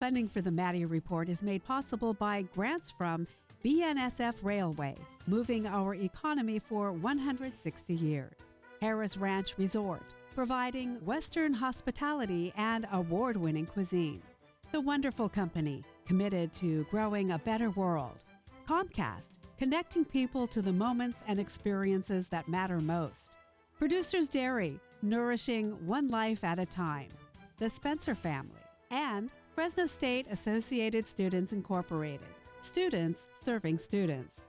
Funding for the Maddy Report is made possible by grants from BNSF Railway, moving our economy for 160 years. Harris Ranch Resort, providing Western hospitality and award-winning cuisine. The Wonderful Company, committed to growing a better world. Comcast, connecting people to the moments and experiences that matter most. Producers Dairy, nourishing one life at a time. The Spencer Family, and Fresno State Associated Students Incorporated, students serving students.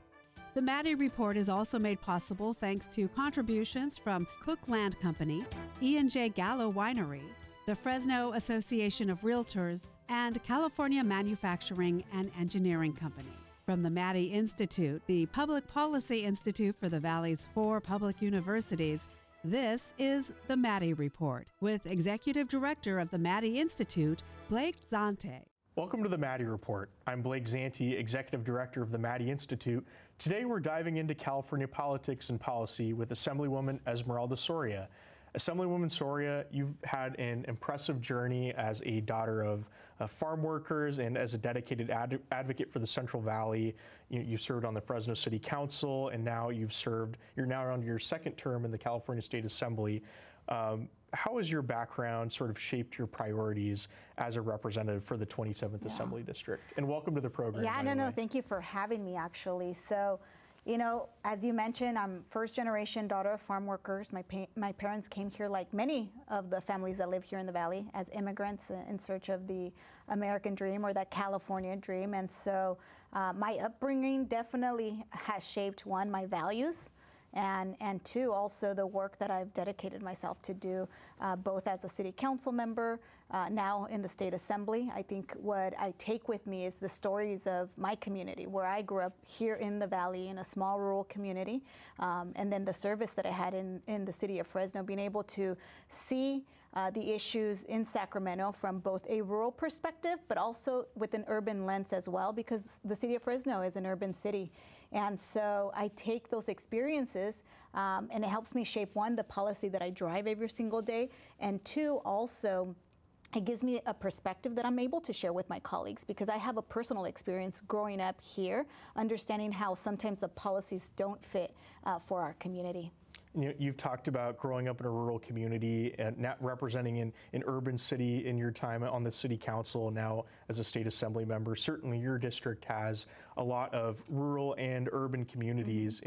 The Maddy Report is also made possible thanks to contributions from Cook Land Company, E&J Gallo Winery, the Fresno Association of Realtors, and California Manufacturing and Engineering Company. From the Maddy Institute, the Public Policy Institute for the Valley's 4 public universities, this is the Maddy Report with Executive Director of the Maddy Institute, Blake Zante. Welcome to the Maddy Report. I'm Blake Zante, Executive Director of the Maddy Institute. Today we're diving into California politics and policy with Assemblywoman Esmeralda Soria. Assemblywoman Soria, you've had an impressive journey as a daughter of farm workers and as a dedicated advocate for the Central Valley. You served on the Fresno City Council, and now you're now on your second term in the California State Assembly. How has your background sort of shaped your priorities as a representative for the 27th Assembly District? And welcome to the program. Yeah, no, thank you for having me, actually. So, you know, as you mentioned, I'm first generation daughter of farm workers. My parents came here, like many of the families that live here in the Valley, as immigrants in search of the American dream or that California dream. And so my upbringing definitely has shaped, one, my values, and two, also the work that I've dedicated myself to do, both as a city council member, now in the state assembly. I think what I take with me is the stories of my community, where I grew up here in the Valley in a small rural community, and then the service that I had in the city of Fresno, being able to see the issues in Sacramento from both a rural perspective, but also with an urban lens as well, because the city of Fresno is an urban city. And so I take those experiences and it helps me shape, one, the policy that I drive every single day, and two, also it gives me a perspective that I'm able to share with my colleagues, because I have a personal experience growing up here, understanding how sometimes the policies don't fit for our community. You've talked about growing up in a rural community and not representing an urban city in your time on the city council, now as a state assembly member. Certainly your district has a lot of rural and urban communities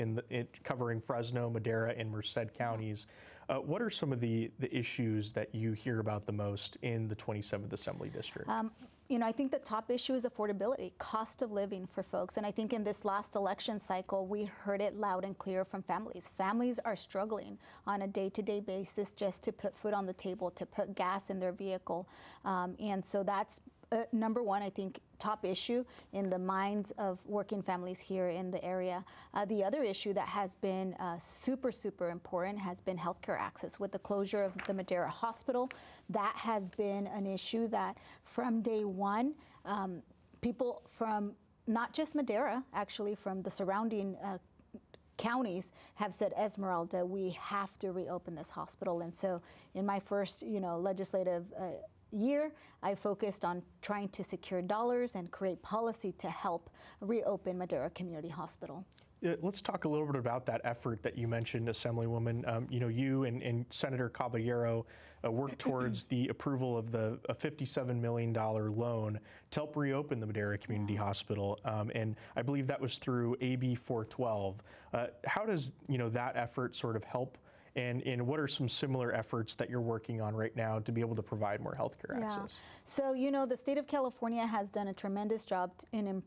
covering Fresno, Madera, and Merced counties. What are some of the issues that you hear about the most in the 27th Assembly District? You know, I think the top issue is affordability, cost of living for folks. And I think in this last election cycle, we heard it loud and clear from families. Families are struggling on a day-to-day basis just to put food on the table, to put gas in their vehicle. And so that's number one, I think, top issue in the minds of working families here in the area. The other issue that has been super important has been healthcare access. With the closure of the Madera Hospital, that has been an issue that from day one, people from not just Madera, actually from the surrounding counties have said, Esmeralda, we have to reopen this hospital. And so in my first, legislative year, I focused on trying to secure dollars and create policy to help reopen Madera Community Hospital. Let's talk a little bit about that effort that you mentioned, Assemblywoman. You and Senator Caballero worked towards the approval of a $57 million loan to help reopen the Madera Community Hospital, and I believe that was through AB 412. How does that effort sort of help? And what are some similar efforts that you're working on right now to be able to provide more healthcare access? So, the state of California has done a tremendous job in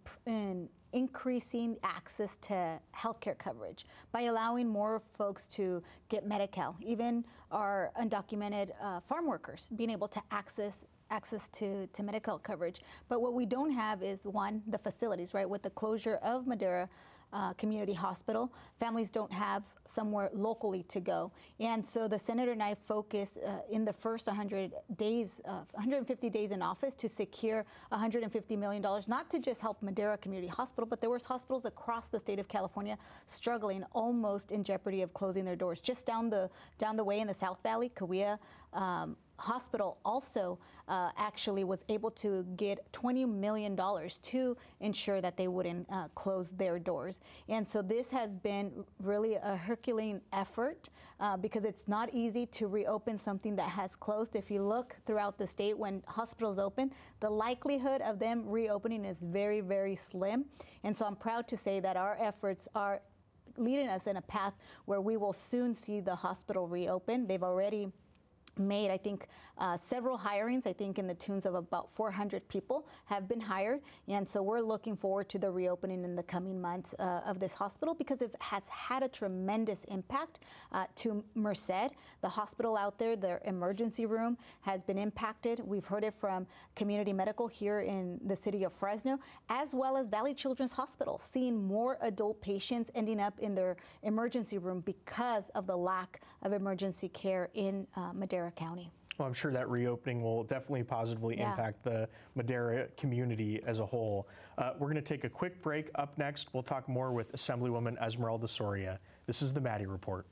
increasing access to healthcare coverage by allowing more folks to get Medi-Cal, even our undocumented farm workers being able to access to Medi-Cal coverage. But what we don't have is, one, the facilities, right? With the closure of Madera community hospital. Families don't have somewhere locally to go. And so the senator and I focused in the first 100 days, 150 days in office to secure $150 million, not to just help Madera Community Hospital, but there was hospitals across the state of California struggling, almost in jeopardy of closing their doors. Just down the way in the South Valley, Cahuilla Hospital also actually was able to get $20 million to ensure that they wouldn't close their doors. And so this has been really a Herculean effort because it's not easy to reopen something that has closed. If you look throughout the state, when hospitals open, the likelihood of them reopening is very, very slim. And so I'm proud to say that our efforts are leading us in a path where we will soon see the hospital reopen. They've already made, I think, several hirings. I think in the tunes of about 400 people have been hired. And so we're looking forward to the reopening in the coming months of this hospital because it has had a tremendous impact to Merced. The hospital out there, their emergency room has been impacted. We've heard it from Community Medical here in the city of Fresno, as well as Valley Children's Hospital, seeing more adult patients ending up in their emergency room because of the lack of emergency care in Madera County. Well, I'm sure that reopening will definitely positively impact the Madera community as a whole. We're going to take a quick break. Up next, we'll talk more with Assemblymember Esmeralda Soria. This is the Maddy Report.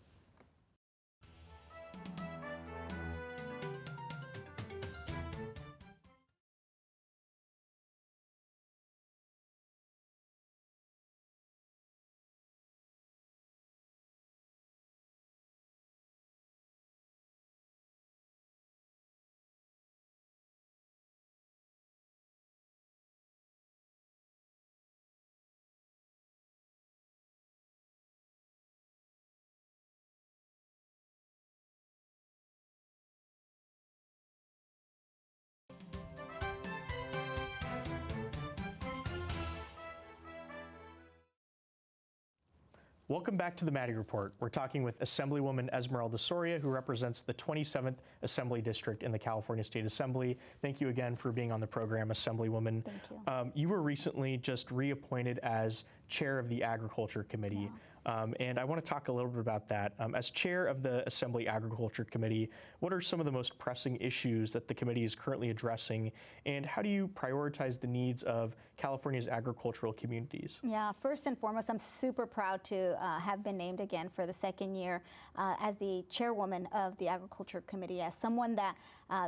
Welcome back to the Maddy Report. We're talking with Assemblywoman Esmeralda Soria, who represents the 27th Assembly District in the California State Assembly. Thank you again for being on the program, Assemblywoman. Thank you. You were recently just reappointed as chair of the Agriculture Committee. And I want to talk a little bit about that. As chair of the Assembly Agriculture Committee, what are some of the most pressing issues that the committee is currently addressing, and how do you prioritize the needs of California's agricultural communities? Yeah, first and foremost, I'm super proud to have been named again for the second year as the chairwoman of the Agriculture Committee. As someone that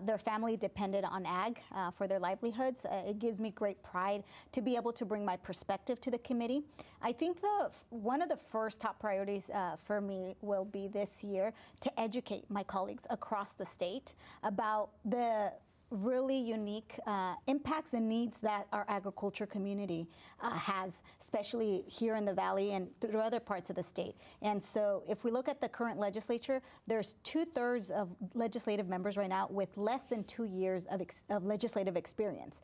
their family depended on ag for their livelihoods, it gives me great pride to be able to bring my perspective to the committee. I think one of the first top priorities for me will be this year to educate my colleagues across the state about the really unique impacts and needs that our agriculture community has, especially here in the Valley and through other parts of the state. And so if we look at the current legislature, there's 2/3 of legislative members right now with less than 2 years of legislative experience.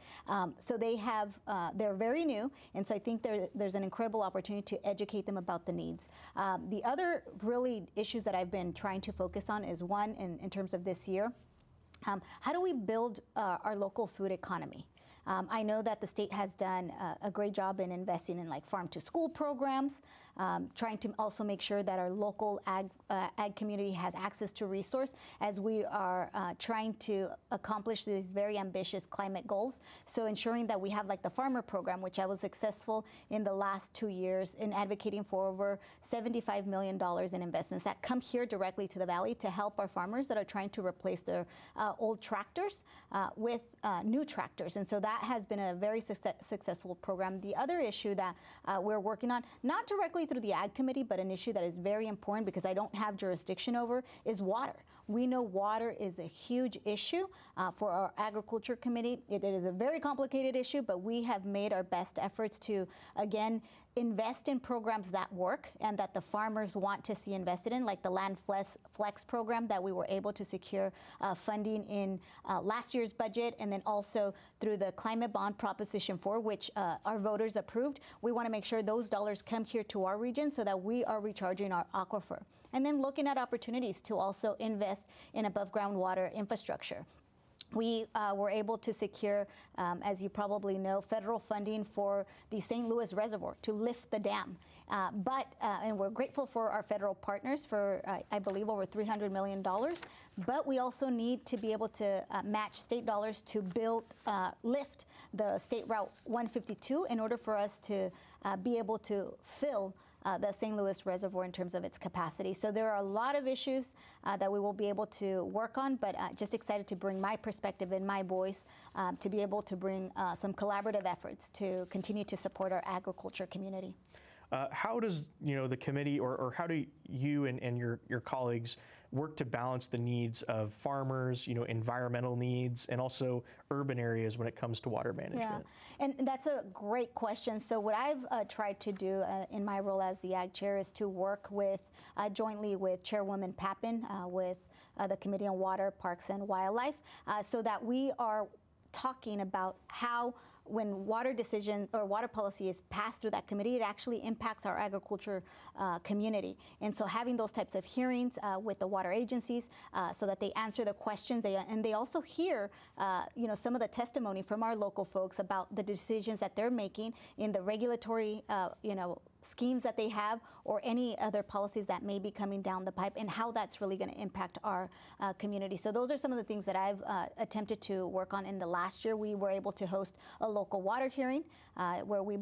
So they're very new, and so I think there's an incredible opportunity to educate them about the needs. The other really issues that I've been trying to focus on is one, in terms of this year, how do we build our local food economy? I know that the state has done a great job in investing in like farm to school programs, trying to also make sure that our local ag community has access to resource as we are trying to accomplish these very ambitious climate goals. So ensuring that we have like the farmer program, which I was successful in the last 2 years in advocating for over $75 million in investments that come here directly to the Valley to help our farmers that are trying to replace their old tractors with new tractors. And so that has been a very successful program. The other issue that we're working on, not directly through the Ag Committee, but an issue that is very important because I don't have jurisdiction over, is water. We know water is a huge issue for our Agriculture Committee. It is a very complicated issue, but we have made our best efforts to, again, invest in programs that work and that the farmers want to see invested in, like the Land Flex program that we were able to secure funding in last year's budget, and then also through the Climate Bond Proposition 4, which our voters approved. We want to make sure those dollars come here to our region so that we are recharging our aquifer. And then looking at opportunities to also invest in above ground water infrastructure. we were able to secure, as you probably know, federal funding for the St. Louis Reservoir to lift the dam. And we're grateful for our federal partners for, I believe, over $300 million. But we also need to be able to match state dollars to lift the State Route 152 in order for us to be able to fill the St. Louis Reservoir in terms of its capacity. So there are a lot of issues that we will be able to work on, but just excited to bring my perspective and my voice to be able to bring some collaborative efforts to continue to support our agriculture community. How does the committee or how do you and your colleagues work to balance the needs of farmers, environmental needs, and also urban areas when it comes to water management? Yeah, and that's a great question. So what I've tried to do in my role as the Ag Chair is to work jointly with Chairwoman Pappen with the Committee on Water, Parks, and Wildlife so that we are talking about how when water decision or water policy is passed through that committee, it actually impacts our agriculture community. And so having those types of hearings with the water agencies so that they answer the questions, and they also hear some of the testimony from our local folks about the decisions that they're making in the regulatory schemes that they have or any other policies that may be coming down the pipe and how that's really going to impact our community. So those are some of the things that I've attempted to work on in the last year. We were able to host a local water hearing where we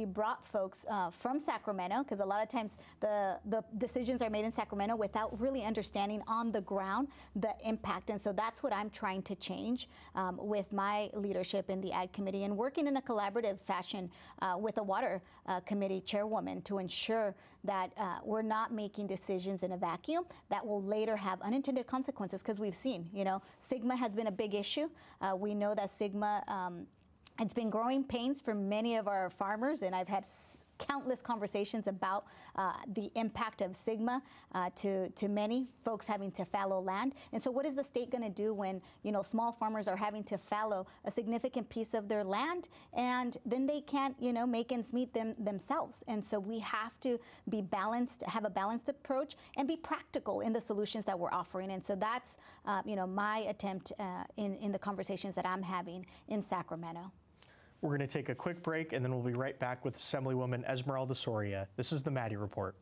brought folks from Sacramento, because a lot of times the decisions are made in Sacramento without really understanding on the ground the impact. And so that's what I'm trying to change with my leadership in the Ag Committee and working in a collaborative fashion with the Water Committee Chairwoman to ensure that we're not making decisions in a vacuum that will later have unintended consequences, because we've seen, SGMA has been a big issue. We know that SGMA, it's been growing pains for many of our farmers, and I've had countless conversations about the impact of SGMA to many folks having to fallow land. And so what is the state going to do when small farmers are having to fallow a significant piece of their land and then they can't make ends meet themselves? And so we have to be balanced, have a balanced approach, and be practical in the solutions that we're offering. And so that's my attempt in the conversations that I'm having in Sacramento. We're going to take a quick break, and then we'll be right back with Assemblywoman Esmeralda Soria. This is the Maddy Report.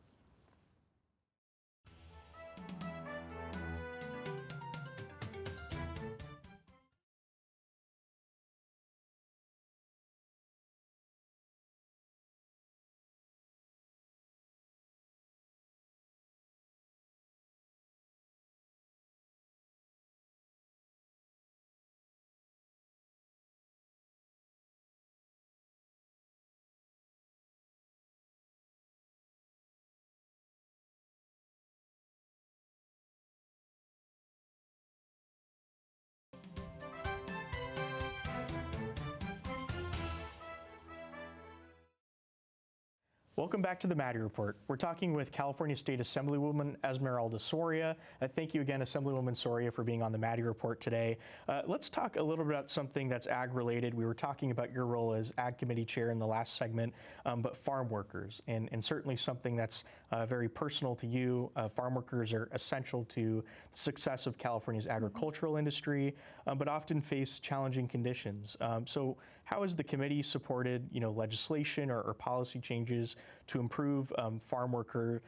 Welcome back to the Maddy Report. We're talking with California State Assemblywoman Esmeralda Soria. Thank you again, Assemblywoman Soria, for being on the Maddy Report today. Let's talk a little bit about something that's ag-related. We were talking about your role as Ag Committee Chair in the last segment, but farm workers, and certainly something that's very personal to you. Farm workers are essential to the success of California's agricultural industry, but often face challenging conditions. So how has the committee supported, legislation or policy changes to improve farm worker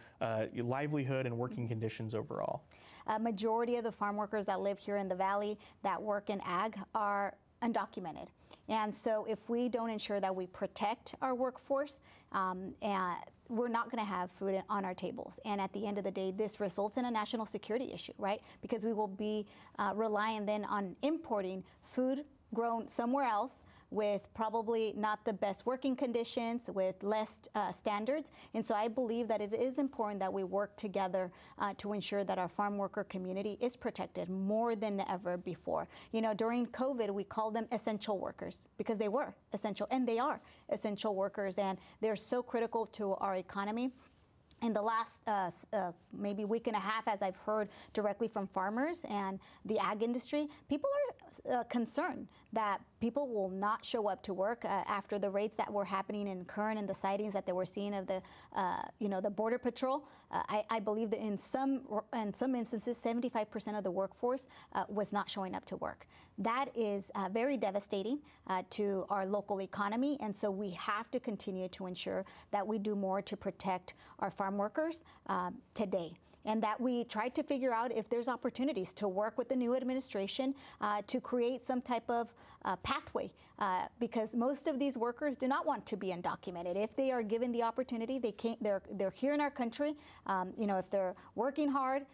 livelihood and working conditions overall? A majority of the farm workers that live here in the Valley that work in ag are undocumented. And so if we don't ensure that we protect our workforce, we're not going to have food on our tables. And at the end of the day, this results in a national security issue, right? Because we will be relying then on importing food grown somewhere else with probably not the best working conditions, with less standards. And so I believe that it is important that we work together to ensure that our farm worker community is protected more than ever before. During COVID, we called them essential workers because they were essential, and they are essential workers, and they're so critical to our economy. In the last maybe week and a half, as I've heard directly from farmers and the ag industry, people concern that people will not show up to work after the raids that were happening in Kern and the sightings that they were seeing of the, the Border Patrol. I believe that in some instances, 75% of the workforce was not showing up to work. That is very devastating to our local economy, and so we have to continue to ensure that we do more to protect our farm workers today. And that we try to figure out if there's opportunities to work with the new administration to create some type of pathway, because most of these workers do not want to be undocumented. If they are given the opportunity, they can't. They're here in our country. If they're working hard,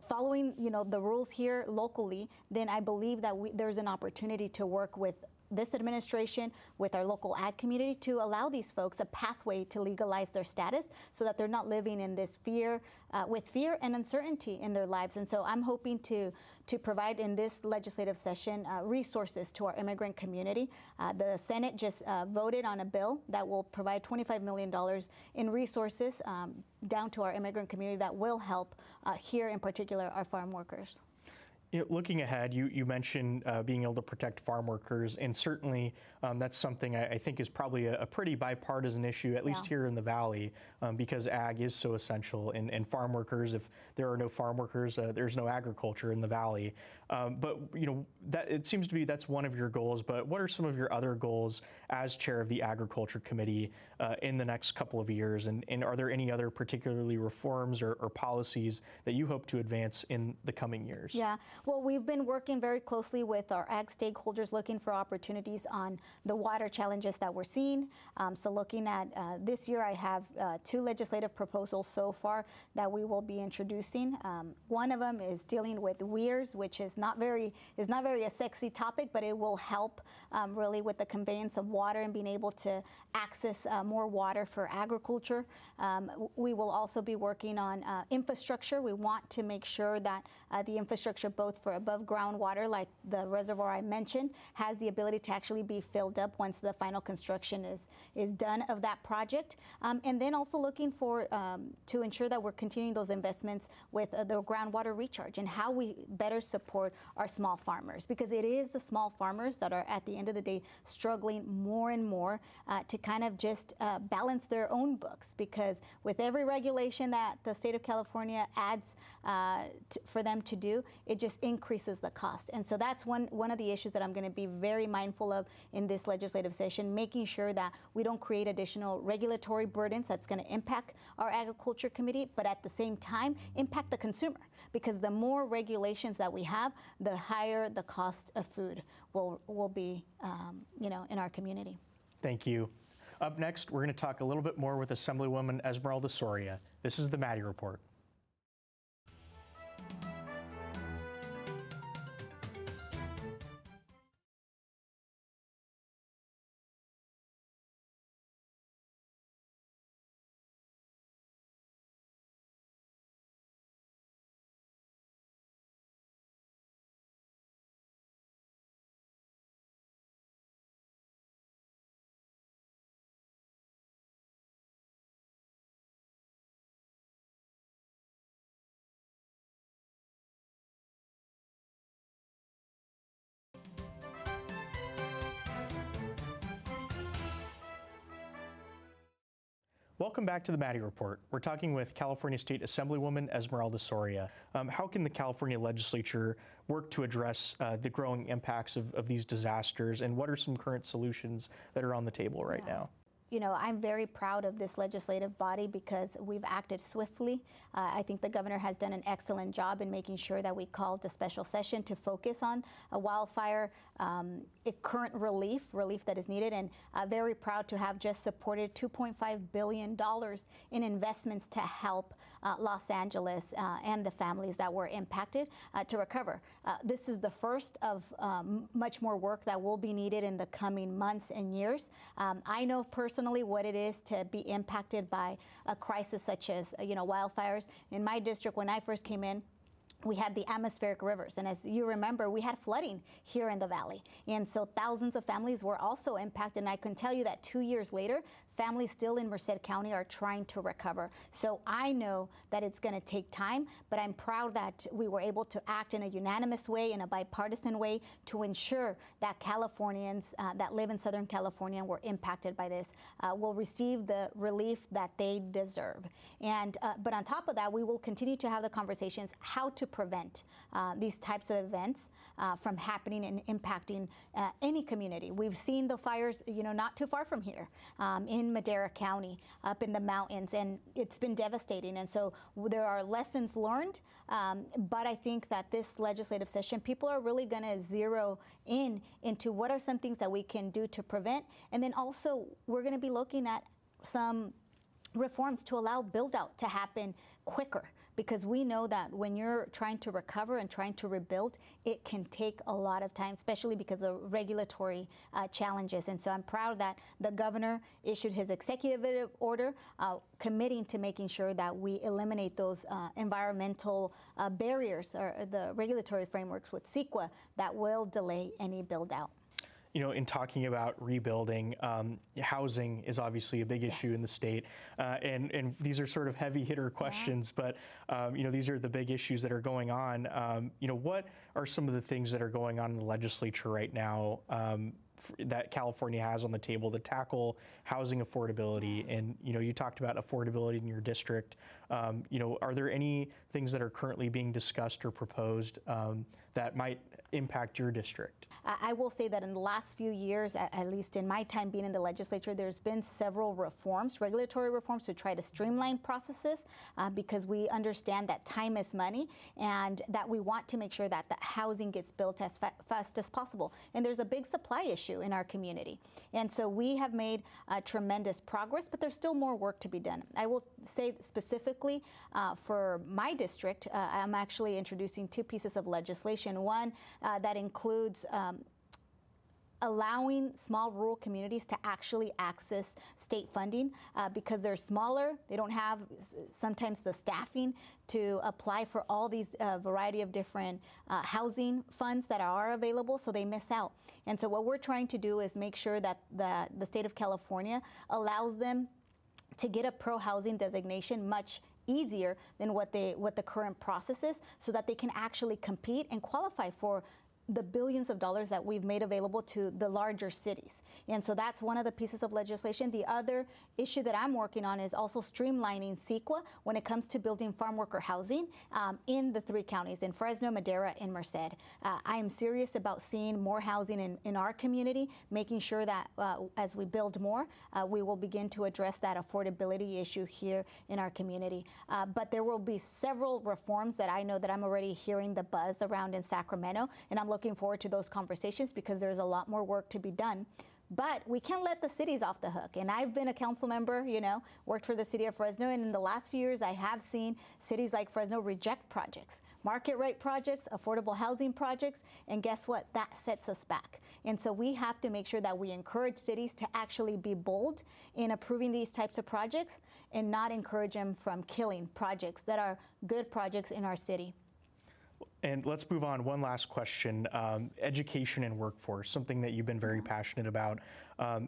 following the rules here locally, then I believe that there's an opportunity to work with this administration, with our local ag community, to allow these folks a pathway to legalize their status so that they're not living in this fear, with fear and uncertainty in their lives. And so I'm hoping to provide in this legislative session resources to our immigrant community. The Senate just voted on a bill that will provide $25 million in resources down to our immigrant community that will help here, in particular, our farm workers. Looking ahead, you mentioned being able to protect farm workers, and certainly that's something I think is probably a pretty bipartisan issue, at least here in the Valley, because ag is so essential, and farm workers, if there are no farm workers, there's no agriculture in the Valley. But that it seems to be that's one of your goals. But what are some of your other goals as chair of the Agriculture Committee in the next couple of years? And are there any other particularly reforms or policies that you hope to advance in the coming years? Yeah, well, we've been working very closely with our ag stakeholders, looking for opportunities on the water challenges that we're seeing. So looking at this year, I have 2 legislative proposals so far that we will be introducing. One of them is dealing with weirs, which is not very a sexy topic, but it will help really with the conveyance of water and being able to access more water for agriculture. We will also be working on infrastructure. We want to make sure that the infrastructure, both for above ground water, like the reservoir I mentioned, has the ability to actually be filled up once the final construction is done of that project. And then also looking for to ensure that we're continuing those investments with the groundwater recharge and how we better support our small farmers, because it is the small farmers that are at the end of the day struggling more and more to kind of just balance their own books, because with every regulation that the state of California adds for them to do, it just increases the cost. And so that's one of the issues that I'm going to be very mindful of in this legislative session, making sure that we don't create additional regulatory burdens that's going to impact our agriculture committee, but at the same time impact the consumer, because the more regulations that we have, the higher the cost of food will be in our community. Thank you. Up next, we're going to talk a little bit more with Assemblywoman Esmeralda Soria. This is the Maddy Report. Welcome back to the Maddy Report. We're talking with California State Assemblywoman Esmeralda Soria. How can the California legislature work to address the growing impacts of these disasters, and what are some current solutions that are on the table right now? I'm very proud of this legislative body because we've acted swiftly. I think the governor has done an excellent job in making sure that we called a special session to focus on a wildfire current relief that is needed, and very proud to have just supported $2.5 billion in investments to help Los Angeles and the families that were impacted to recover. This is the first of much more work that will be needed in the coming months and years. I know personally what it is to be impacted by a crisis such as wildfires. In my district, when I first came in, we had the atmospheric rivers. And as you remember, we had flooding here in the valley. And so thousands of families were also impacted. And I can tell you that 2 years later, families still in Merced County are trying to recover. So I know that it's going to take time, but I'm proud that we were able to act in a unanimous way, in a bipartisan way, to ensure that Californians that live in Southern California and were impacted by this will receive the relief that they deserve. And but on top of that, we will continue to have the conversations how to prevent these types of events from happening and impacting any community. We've seen the fires, not too far from here in Madera County, up in the mountains, and it's been devastating. And so there are lessons learned, but I think that this legislative session, people are really going to zero into what are some things that we can do to prevent, and then also we're going to be looking at some reforms to allow build out to happen quicker, because we know that when you're trying to recover and trying to rebuild, it can take a lot of time, especially because of regulatory challenges. And so I'm proud that the governor issued his executive order committing to making sure that we eliminate those environmental barriers or the regulatory frameworks with CEQA that will delay any build out. In talking about rebuilding, housing is obviously a big issue in the state, and these are sort of heavy hitter questions, but these are the big issues that are going on. What are some of the things that are going on in the legislature right now that California has on the table to tackle housing affordability? And you talked about affordability in your district. Are there any things that are currently being discussed or proposed that might impact your district? I will say that in the last few years, at least in my time being in the legislature, there's been several reforms, regulatory reforms, to try to streamline processes because we understand that time is money and that we want to make sure that the housing gets built as fast as possible. And there's a big supply issue in our community. And so we have made tremendous progress, but there's still more work to be done. I will say specifically for my district, I'm actually introducing 2 pieces of legislation. One that includes allowing small rural communities to actually access state funding because they're smaller. They don't have sometimes the staffing to apply for all these variety of different housing funds that are available, so they miss out. And so what we're trying to do is make sure that the state of California allows them to get a pro-housing designation much easier than what the current process is, so that they can actually compete and qualify for the billions of dollars that we've made available to the larger cities. And so that's one of the pieces of legislation. The other issue that I'm working on is also streamlining CEQA when it comes to building farm worker housing in the 3 counties, in Fresno, Madera, and Merced. I am serious about seeing more housing in our community, making sure that as we build more, we will begin to address that affordability issue here in our community. But there will be several reforms that I know that I'm already hearing the buzz around in Sacramento, and I'm looking forward to those conversations because there's a lot more work to be done. But we can't let the cities off the hook. And I've been a council member, worked for the city of Fresno, and in the last few years I have seen cities like Fresno reject projects, market rate projects, affordable housing projects, and guess what? That sets us back. And so we have to make sure that we encourage cities to actually be bold in approving these types of projects and not encourage them from killing projects that are good projects in our city. And let's move on. One last question. Education and workforce, something that you've been very passionate about.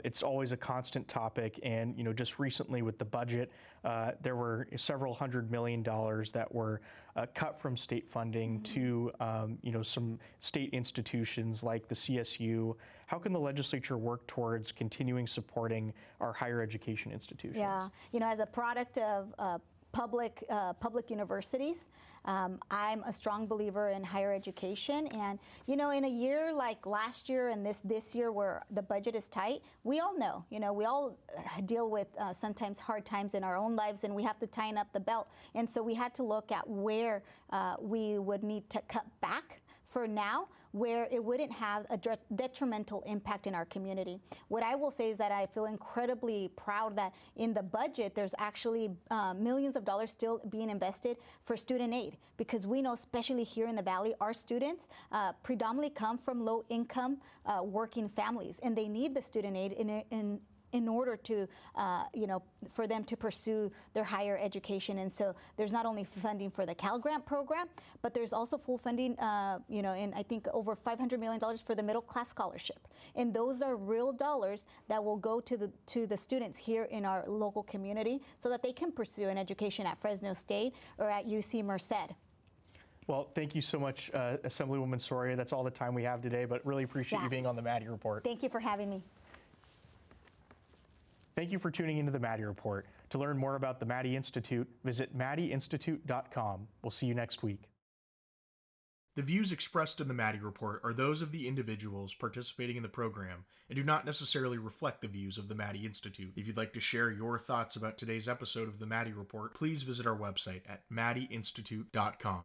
It's always a constant topic. And, just recently with the budget, there were several $100 million that were cut from state funding to, some state institutions like the CSU. How can the legislature work towards continuing supporting our higher education institutions? Yeah, as a product of public universities, I'm a strong believer in higher education, and in a year like last year and this year where the budget is tight, we all know, we all deal with sometimes hard times in our own lives, and we have to tighten up the belt. And so we had to look at where we would need to cut back for now, where it wouldn't have a detrimental impact in our community. What I will say is that I feel incredibly proud that in the budget, there's actually millions of dollars still being invested for student aid, because we know, especially here in the Valley, our students predominantly come from low-income working families, and they need the student aid in in order to, for them to pursue their higher education. And so there's not only funding for the Cal Grant program, but there's also full funding, and I think over $500 million for the middle class scholarship. And those are real dollars that will go to the students here in our local community so that they can pursue an education at Fresno State or at UC Merced. Well, thank you so much, Assemblywoman Soria. That's all the time we have today, but really appreciate you being on the Maddy Report. Thank you for having me. Thank you for tuning into the Maddy Report. To learn more about the Maddy Institute, visit maddyinstitute.com. We'll see you next week. The views expressed in the Maddy Report are those of the individuals participating in the program and do not necessarily reflect the views of the Maddy Institute. If you'd like to share your thoughts about today's episode of the Maddy Report, please visit our website at maddyinstitute.com.